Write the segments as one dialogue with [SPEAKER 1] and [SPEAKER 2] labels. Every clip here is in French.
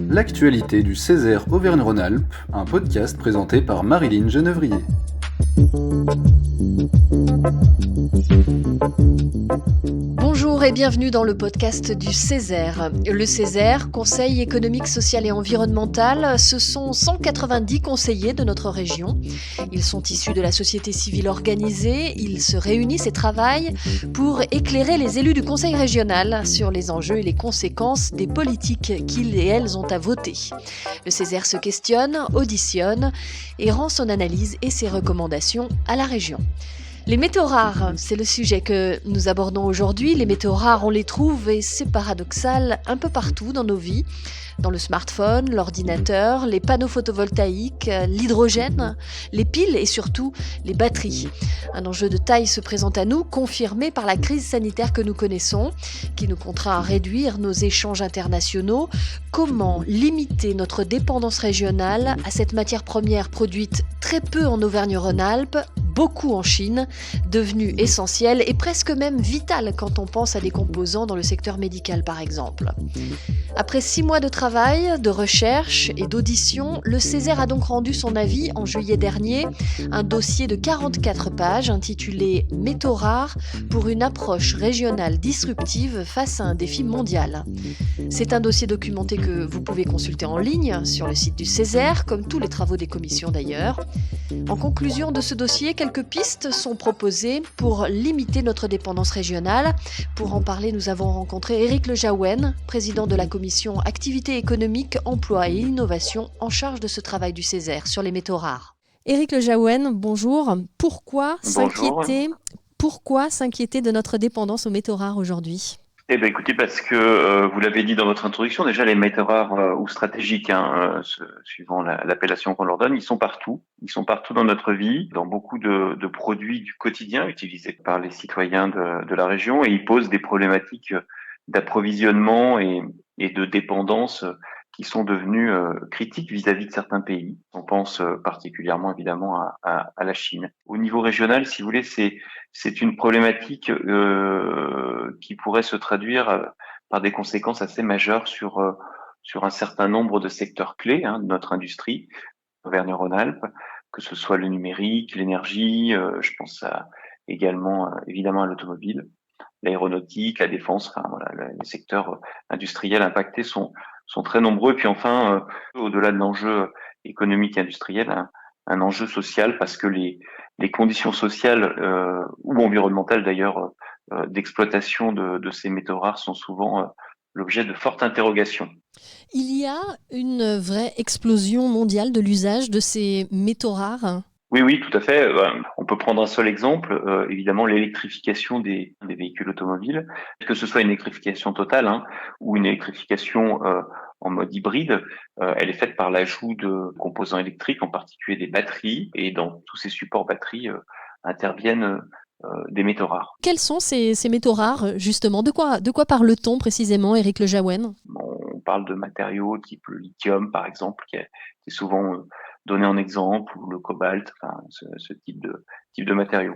[SPEAKER 1] L'actualité du Césaire Auvergne-Rhône-Alpes, un podcast présenté par Marilyn Genevrier.
[SPEAKER 2] Bonjour et bienvenue dans le podcast du Césaire. Le Césaire, Conseil économique, social et environnemental, ce sont 190 conseillers de notre région. Ils sont issus de la société civile organisée, ils se réunissent et travaillent pour éclairer les élus du Conseil régional sur les enjeux et les conséquences des politiques qu'ils et elles ont à voter. Le Césaire se questionne, auditionne et rend son analyse et ses recommandations à la région. Les métaux rares, c'est le sujet que nous abordons aujourd'hui. Les métaux rares, on les trouve, et c'est paradoxal, un peu partout dans nos vies. Dans le smartphone, l'ordinateur, les panneaux photovoltaïques, l'hydrogène, les piles et surtout les batteries. Un enjeu de taille se présente à nous, confirmé par la crise sanitaire que nous connaissons, qui nous contraint à réduire nos échanges internationaux. Comment limiter notre dépendance régionale à cette matière première produite très peu en Auvergne-Rhône-Alpes, beaucoup en Chine, devenue essentielle et presque même vitale quand on pense à des composants dans le secteur médical par exemple. Après 6 mois de travail, de recherche et d'audition, le Césaire a donc rendu son avis en juillet dernier, un dossier de 44 pages intitulé « Métaux rares pour une approche régionale disruptive face à un défi mondial ». C'est un dossier documenté que vous pouvez consulter en ligne sur le site du Césaire, comme tous les travaux des commissions d'ailleurs. En conclusion de ce dossier, quelques pistes sont proposées pour limiter notre dépendance régionale. Pour en parler, nous avons rencontré Éric Le Jaouen, président de la commission Activité économique, emploi et innovation en charge de ce travail du Césaire sur les métaux rares. Éric Le Jaouen, bonjour. Pourquoi s'inquiéter de notre dépendance aux métaux rares aujourd'hui ?
[SPEAKER 3] Écoutez, parce que vous l'avez dit dans votre introduction, déjà les métaux rares ou stratégiques, suivant l'appellation qu'on leur donne, ils sont partout. Ils sont partout dans notre vie, dans beaucoup de produits du quotidien utilisés par les citoyens de la région, et ils posent des problématiques d'approvisionnement et de dépendance qui sont devenues critiques vis-à-vis de certains pays. On pense particulièrement évidemment à la Chine. Au niveau régional, si vous voulez, c'est une problématique qui pourrait se traduire par des conséquences assez majeures sur un certain nombre de secteurs clés de notre industrie, Auvergne-Rhône-Alpes, que ce soit le numérique, l'énergie, je pense également évidemment à l'automobile, l'aéronautique, la défense, les secteurs industriels impactés sont très nombreux. Et puis enfin, au-delà de l'enjeu économique et industriel, un enjeu social, parce que les conditions sociales ou environnementales d'ailleurs d'exploitation de ces métaux rares sont souvent l'objet de fortes interrogations.
[SPEAKER 2] Il y a une vraie explosion mondiale de l'usage de ces métaux rares ?
[SPEAKER 3] Oui, tout à fait. On peut prendre un seul exemple, évidemment l'électrification des véhicules automobiles, que ce soit une électrification totale ou une électrification en mode hybride, elle est faite par l'ajout de composants électriques, en particulier des batteries, et dans tous ces supports batteries interviennent des métaux rares.
[SPEAKER 2] Quels sont ces métaux rares, justement ? De quoi parle-t-on précisément, Éric Le Jaouen ?
[SPEAKER 3] On parle de matériaux type le lithium, par exemple, qui est souvent donné en exemple, ou le cobalt, ce type de matériaux.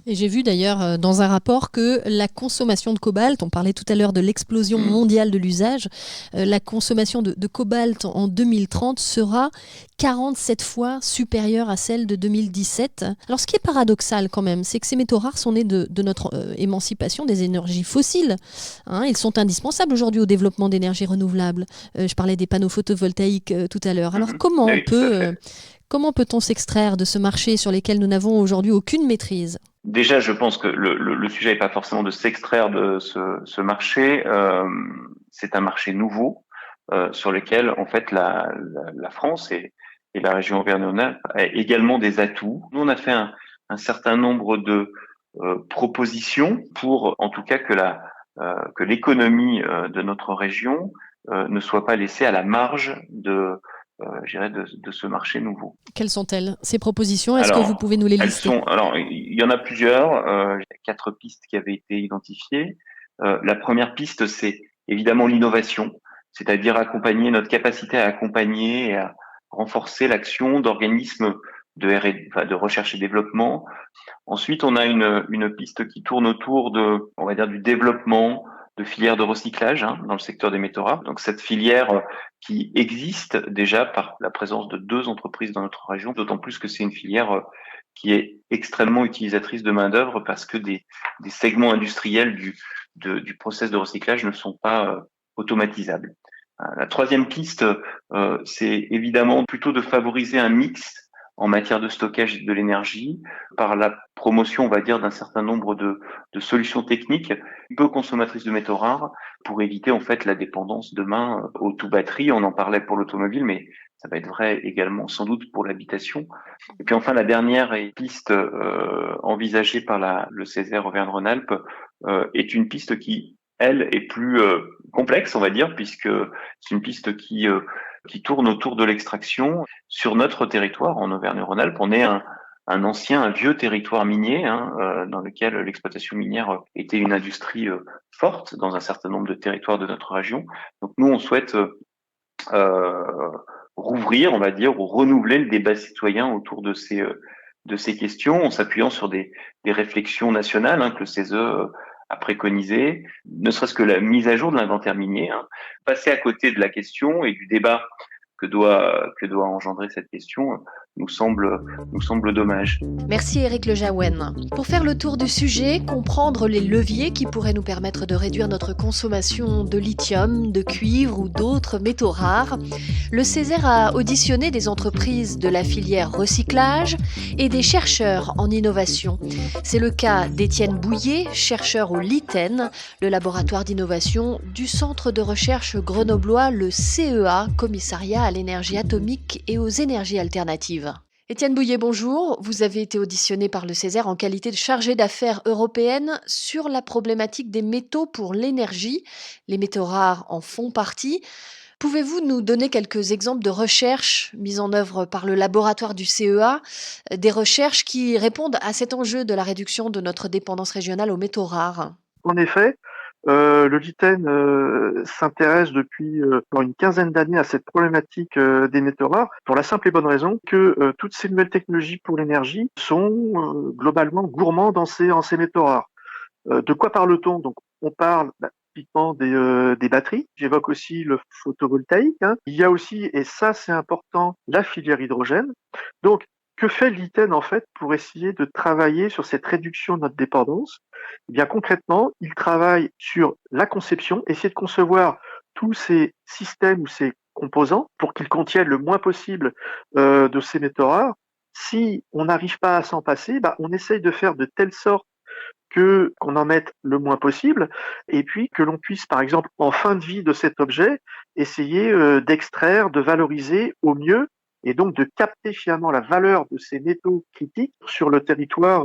[SPEAKER 2] Et j'ai vu d'ailleurs dans un rapport que la consommation de cobalt, on parlait tout à l'heure de l'explosion mondiale de l'usage, la consommation de cobalt en 2030 sera 47 fois supérieure à celle de 2017. Alors ce qui est paradoxal quand même, c'est que ces métaux rares sont nés de notre émancipation des énergies fossiles. Ils sont indispensables aujourd'hui au développement d'énergies renouvelables. Je parlais des panneaux photovoltaïques tout à l'heure. Alors comment peut-on s'extraire de ce marché sur lequel nous n'avons aujourd'hui aucune maîtrise ?
[SPEAKER 3] Déjà, je pense que le sujet n'est pas forcément de s'extraire de ce marché. C'est un marché nouveau sur lequel, en fait, la France et la région Auvergne-Rhône-Alpes a également des atouts. Nous, on a fait un certain nombre de propositions pour, en tout cas, que l'économie de notre région ne soit pas laissée à la marge de ce marché nouveau.
[SPEAKER 2] Quelles sont-elles, ces propositions ? Est-ce que vous pouvez nous les lister ?
[SPEAKER 3] Il y en a plusieurs. Il y a 4 pistes qui avaient été identifiées. La première piste, c'est évidemment l'innovation, c'est-à-dire accompagner notre capacité à accompagner et à renforcer l'action d'organismes de recherche et développement. Ensuite, on a une piste qui tourne autour du développement de filière de recyclage dans le secteur des métaux rares. Donc cette filière qui existe déjà par la présence de 2 entreprises dans notre région, d'autant plus que c'est une filière qui est extrêmement utilisatrice de main-d'œuvre parce que des segments industriels du process de recyclage ne sont pas automatisables. La troisième piste, c'est évidemment plutôt de favoriser un mix en matière de stockage de l'énergie par la promotion, on va dire, d'un certain nombre de solutions techniques peu consommatrices de métaux rares pour éviter en fait la dépendance demain aux tout-batteries. On en parlait pour l'automobile, mais ça va être vrai également sans doute pour l'habitation. Et puis enfin, la dernière piste envisagée par le Césaire Auvergne-Rhône-Alpes est une piste qui, elle, est plus complexe, on va dire, puisque c'est une piste qui tourne autour de l'extraction. Sur notre territoire, en Auvergne-Rhône-Alpes, on est un vieux territoire minier dans lequel l'exploitation minière était une industrie forte dans un certain nombre de territoires de notre région. Donc nous, on souhaite rouvrir, on va dire, ou renouveler le débat citoyen autour de ces questions, en s'appuyant sur des réflexions nationales que le CESE a préconisé, ne serait-ce que la mise à jour de l'inventaire minier. Passer à côté de la question et du débat que doit engendrer cette question nous semble dommage.
[SPEAKER 2] Merci Éric Lejaouen. Pour faire le tour du sujet, comprendre les leviers qui pourraient nous permettre de réduire notre consommation de lithium, de cuivre ou d'autres métaux rares, le Césaire a auditionné des entreprises de la filière recyclage et des chercheurs en innovation. C'est le cas d'Étienne Bouillet, chercheur au LITEN, le laboratoire d'innovation du centre de recherche grenoblois, le CEA, Commissariat à l'énergie atomique et aux énergies alternatives. Étienne Bouillet, bonjour. Vous avez été auditionné par le Césaire en qualité de chargé d'affaires européenne sur la problématique des métaux pour l'énergie. Les métaux rares en font partie. Pouvez-vous nous donner quelques exemples de recherches mises en œuvre par le laboratoire du CEA, des recherches qui répondent à cet enjeu de la réduction de notre dépendance régionale aux métaux rares ?
[SPEAKER 4] En effet, le LITEN s'intéresse depuis une quinzaine d'années à cette problématique des métaux rares pour la simple et bonne raison que toutes ces nouvelles technologies pour l'énergie sont globalement gourmandes en ces métaux rares. De quoi parle-t-on ? Donc, on parle typiquement des batteries. J'évoque aussi le photovoltaïque. Il y a aussi, et ça c'est important, la filière hydrogène. Donc, que fait l'ITEN en fait pour essayer de travailler sur cette réduction de notre dépendance ? Eh bien concrètement, il travaille sur la conception, essayer de concevoir tous ces systèmes ou ces composants pour qu'ils contiennent le moins possible de ces métaux rares. Si on n'arrive pas à s'en passer, on essaye de faire de telle sorte qu'on en mette le moins possible, et puis que l'on puisse, par exemple, en fin de vie de cet objet, essayer d'extraire, de valoriser au mieux, et donc de capter finalement la valeur de ces métaux critiques sur le territoire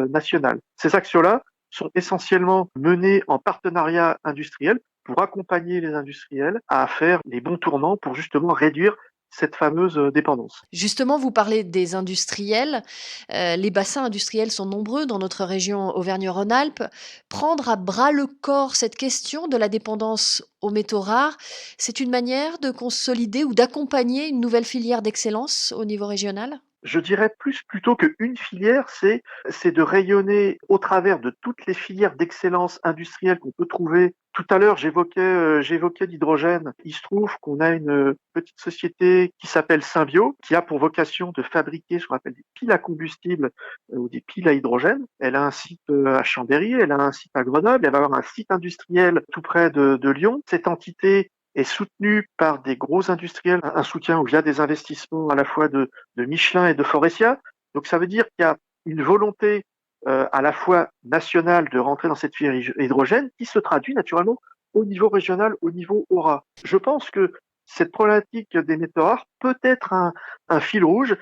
[SPEAKER 4] national. Ces actions-là sont essentiellement menées en partenariat industriel pour accompagner les industriels à faire les bons tournants pour justement réduire cette fameuse dépendance.
[SPEAKER 2] Justement, vous parlez des industriels. Les bassins industriels sont nombreux dans notre région Auvergne-Rhône-Alpes. Prendre à bras le corps cette question de la dépendance aux métaux rares, c'est une manière de consolider ou d'accompagner une nouvelle filière d'excellence au niveau régional ?
[SPEAKER 4] Je dirais plutôt qu'une filière, c'est de rayonner au travers de toutes les filières d'excellence industrielle qu'on peut trouver. Tout à l'heure, j'évoquais l'hydrogène. Il se trouve qu'on a une petite société qui s'appelle Symbio, qui a pour vocation de fabriquer ce qu'on appelle des piles à combustible ou des piles à hydrogène. Elle a un site à Chambéry, elle a un site à Grenoble, elle va avoir un site industriel tout près de Lyon. Cette entité est soutenu par des gros industriels, un soutien où il y a des investissements à la fois de Michelin et de Forestia. Donc ça veut dire qu'il y a une volonté à la fois nationale de rentrer dans cette filière hydrogène qui se traduit naturellement au niveau régional, au niveau aura. Je pense que cette problématique des métaux rares peut être un fil rouge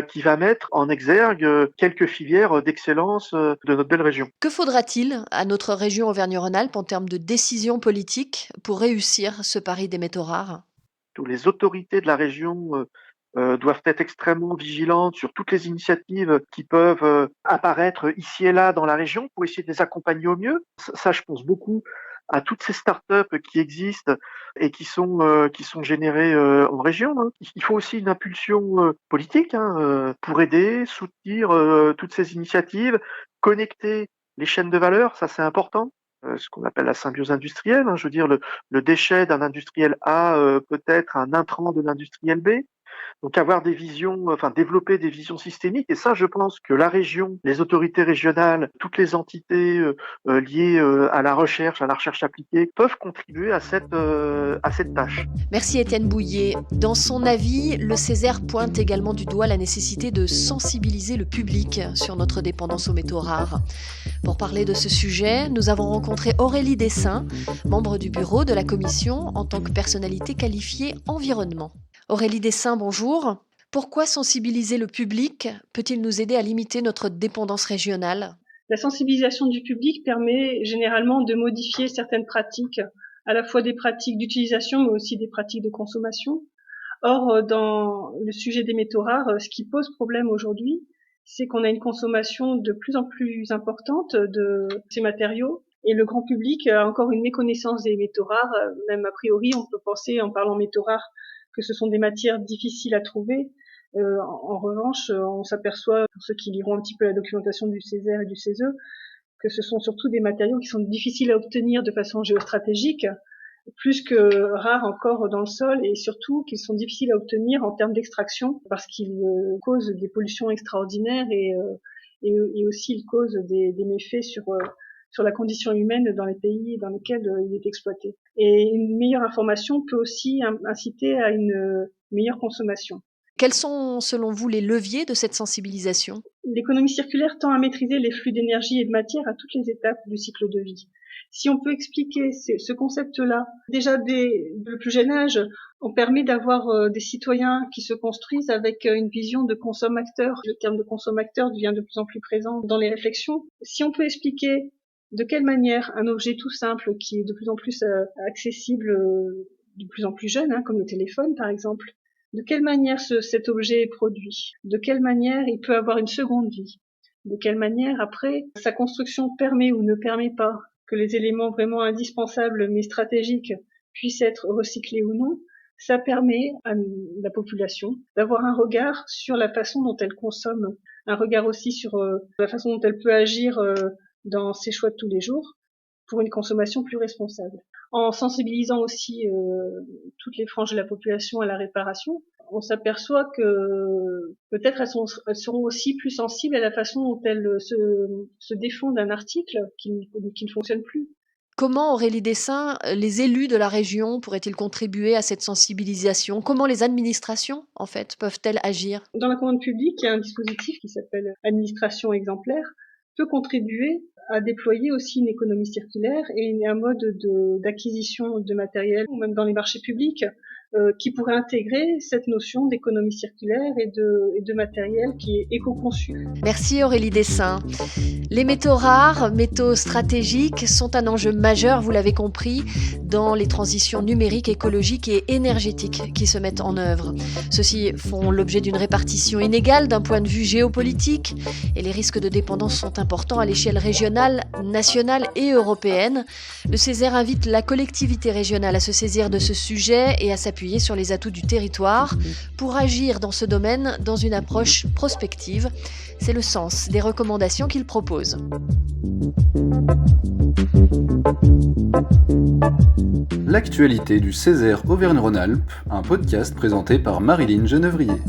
[SPEAKER 4] qui va mettre en exergue quelques filières d'excellence de notre belle région.
[SPEAKER 2] Que faudra-t-il à notre région Auvergne-Rhône-Alpes en termes de décisions politiques pour réussir ce pari des métaux rares ?
[SPEAKER 4] Les autorités de la région doivent être extrêmement vigilantes sur toutes les initiatives qui peuvent apparaître ici et là dans la région pour essayer de les accompagner au mieux. Ça, je pense beaucoup à toutes ces startups qui existent et qui sont générées en région. Il faut aussi une impulsion politique pour aider, soutenir toutes ces initiatives, connecter les chaînes de valeur, ça c'est important. ce qu'on appelle la symbiose industrielle, hein. Je veux dire, le déchet d'un industriel A peut être un intrant de l'industriel B. Donc avoir des visions, enfin développer des visions systémiques. Et ça, je pense que la région, les autorités régionales, toutes les entités liées à la recherche appliquée peuvent contribuer à cette tâche.
[SPEAKER 2] Merci Étienne Bouillet. Dans son avis, le Césaire pointe également du doigt la nécessité de sensibiliser le public sur notre dépendance aux métaux rares. Pour parler de ce sujet, nous avons rencontré Aurélie Dessin, membre du bureau de la commission en tant que personnalité qualifiée environnement. Aurélie Dessin, bonjour. Pourquoi sensibiliser le public peut-il nous aider à limiter notre dépendance régionale ?
[SPEAKER 5] La sensibilisation du public permet généralement de modifier certaines pratiques, à la fois des pratiques d'utilisation mais aussi des pratiques de consommation. Or, dans le sujet des métaux rares, ce qui pose problème aujourd'hui, c'est qu'on a une consommation de plus en plus importante de ces matériaux et le grand public a encore une méconnaissance des métaux rares. Même a priori, on peut penser en parlant métaux rares que ce sont des matières difficiles à trouver. En revanche, on s'aperçoit, pour ceux qui liront un petit peu la documentation du Césaire et du CESE, que ce sont surtout des matériaux qui sont difficiles à obtenir de façon géostratégique, plus que rares encore dans le sol, et surtout qu'ils sont difficiles à obtenir en termes d'extraction, parce qu'ils causent des pollutions extraordinaires et aussi ils causent des méfaits sur la condition humaine dans les pays dans lesquels il est exploité. Et une meilleure information peut aussi inciter à une meilleure consommation.
[SPEAKER 2] Quels sont, selon vous, les leviers de cette sensibilisation ?
[SPEAKER 5] L'économie circulaire tend à maîtriser les flux d'énergie et de matière à toutes les étapes du cycle de vie. Si on peut expliquer ce concept-là, déjà dès le plus jeune âge, on permet d'avoir des citoyens qui se construisent avec une vision de consommateur. Le terme de consommateur devient de plus en plus présent dans les réflexions. Si on peut expliquer de quelle manière un objet tout simple qui est de plus en plus accessible, de plus en plus jeune, comme le téléphone par exemple, de quelle manière cet objet est produit, de quelle manière il peut avoir une seconde vie, de quelle manière après sa construction permet ou ne permet pas que les éléments vraiment indispensables mais stratégiques puissent être recyclés ou non, ça permet à la population d'avoir un regard sur la façon dont elle consomme, un regard aussi sur la façon dont elle peut agir dans ses choix de tous les jours pour une consommation plus responsable. En sensibilisant aussi toutes les franges de la population à la réparation, on s'aperçoit que peut-être elles seront aussi plus sensibles à la façon dont elles se défont d'un article qui ne fonctionne plus.
[SPEAKER 2] Comment, Aurélie Dessin, les élus de la région pourraient-ils contribuer à cette sensibilisation ? Comment les administrations, en fait, peuvent-elles agir ?
[SPEAKER 5] Dans la commande publique, il y a un dispositif qui s'appelle administration exemplaire, peut contribuer à déployer aussi une économie circulaire et un mode d'acquisition de matériel, ou même dans les marchés publics, qui pourrait intégrer cette notion d'économie circulaire et de matériel qui est éco-conçu.
[SPEAKER 2] Merci Aurélie Dessin. Les métaux rares, métaux stratégiques, sont un enjeu majeur, vous l'avez compris, dans les transitions numériques, écologiques et énergétiques qui se mettent en œuvre. Ceux-ci font l'objet d'une répartition inégale d'un point de vue géopolitique et les risques de dépendance sont importants à l'échelle régionale, nationale et européenne. Le Césaire invite la collectivité régionale à se saisir de ce sujet et à s'appuyer sur les atouts du territoire pour agir dans ce domaine dans une approche prospective. C'est le sens des recommandations qu'il propose.
[SPEAKER 1] L'actualité du Césaire Auvergne-Rhône-Alpes, un podcast présenté par Marilyn Genevrier.